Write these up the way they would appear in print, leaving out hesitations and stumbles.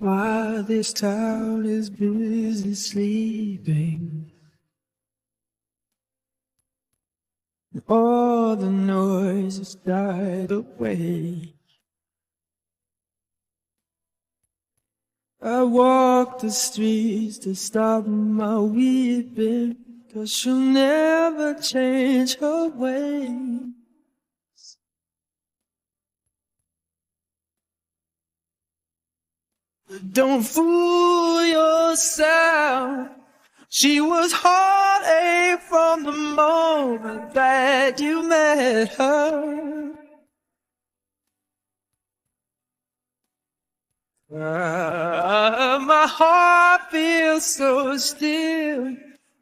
while this town is busy sleeping. All the noise has died away. I walk the streets to stop my weeping, 'cause she'll never change her ways. Don't fool yourself. She was heartache from the moment that you met her. My heart feels so still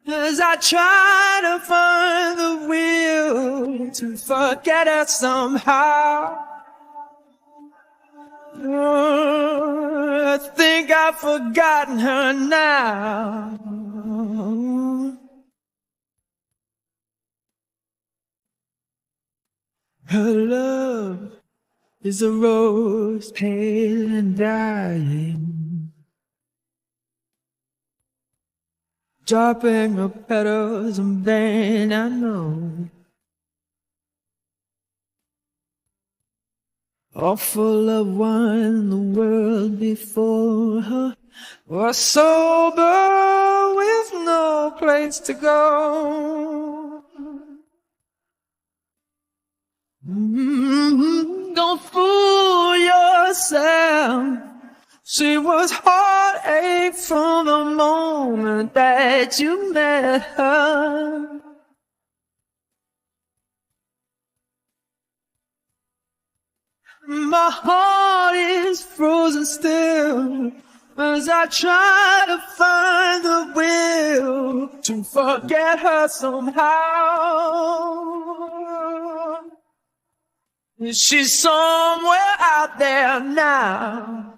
as I try to find the will to forget her somehow. I think I've forgotten her now. Her love is a rose pale and dying, dropping her petals in vain, I know. All full of wine, the world before her was sober with no place to go. Don't fool yourself. She was heartache from the moment that you met her. My heart is frozen still as I try to find the will to forget her somehow. She's somewhere out there now.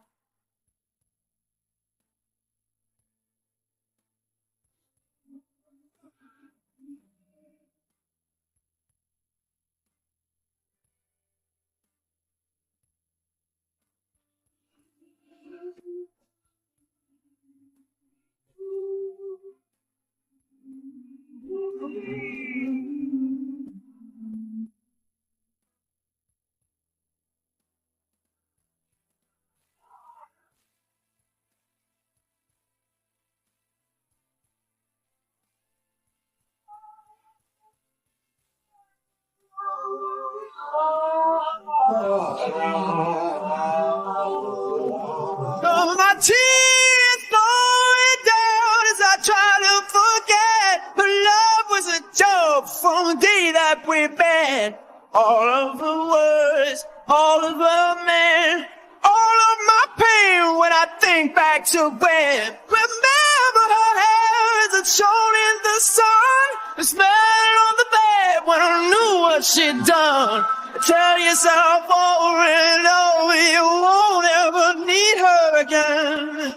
Oh, my tears flowing down as I try to forget. But love was a joke from the day that we met. All of the words, all of the men, all of my pain when I think back to when. Remember her hair as it shone in the sun, the smell on the bed when I knew what she'd done. Tell yourself over and over you won't ever need her again.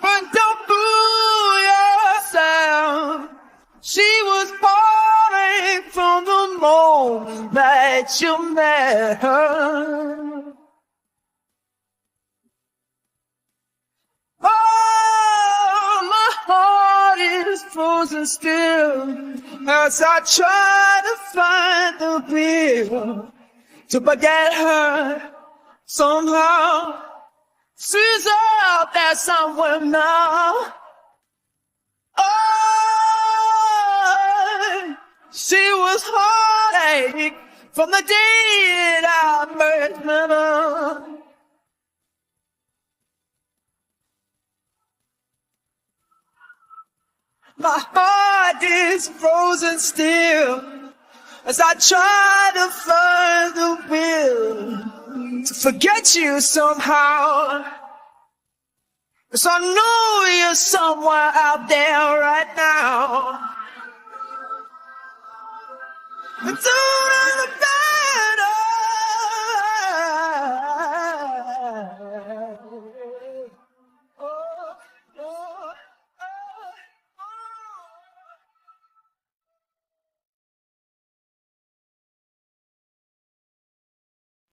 But don't fool yourself. She was heartache from the moment that you met her. Oh, my heart is frozen still as I try to find the will to forget her somehow. She's out there somewhere now. Oh, she was heartache from the day that I met her. My heart is frozen still as I try to find the will to forget you somehow. 'Cause I know you're somewhere out there right now. And don't